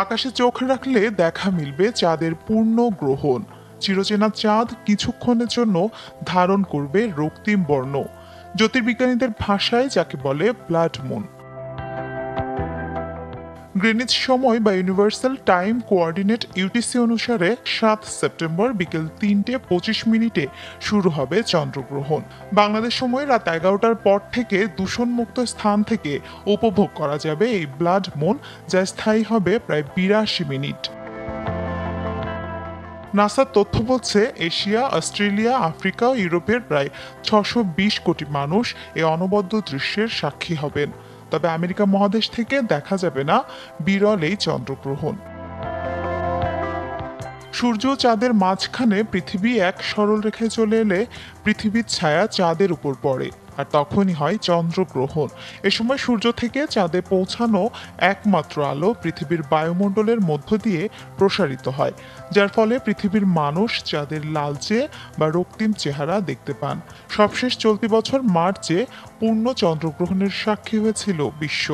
আকাশে চোখ রাখলে দেখা মিলবে চাঁদের পূর্ণ গ্রহণ। চিরচেনা চাঁদ কিছুক্ষণের জন্য ধারণ করবে রক্তিম বর্ণ। জ্যোতির্বিজ্ঞানীদের ভাষায় যাকে বলে ব্লাড মুন। গ্রিনিচ সময় বা ইউনিভার্সাল টাইম কোঅর্ডিনেট ইউটিসি অনুসারে 7 সেপ্টেম্বর বিকেল 3:25 শুরু হবে চন্দ্রগ্রহণ। বাংলাদেশ সময় রাত 11টার পর থেকে দূষণমুক্ত স্থান থেকে উপভোগ করা যাবে এই ব্লাড মুন, যা স্থায়ী হবে প্রায় 82 মিনিট। নাসার তথ্য বলছে এশিয়া, অস্ট্রেলিয়া, আফ্রিকা ও ইউরোপের প্রায় 620 কোটি মানুষ এই অনবদ্য দৃশ্যের সাক্ষী হবেন। তবে আমেরিকা মহাদেশ থেকে দেখা যাবে না বিরল এই চন্দ্রগ্রহণ। সূর্য ও চাঁদের মাঝখানে পৃথিবী এক সরল রেখায় চলে এলে পৃথিবীর ছায়া চাঁদের উপর পড়ে, আর তখনই হয় চন্দ্রগ্রহণ। এ সময় সূর্য থেকে চাঁদে পৌঁছানো একমাত্র আলো পৃথিবীর বায়ুমণ্ডলের মধ্য দিয়ে প্রসারিত হয়, যার ফলে পৃথিবীর মানুষ চাঁদের লালচে বা রক্তিম চেহারা দেখতে পান। সবশেষ চলতি বছর মার্চে পূর্ণ চন্দ্রগ্রহণের সাক্ষী হয়েছিল বিশ্ব।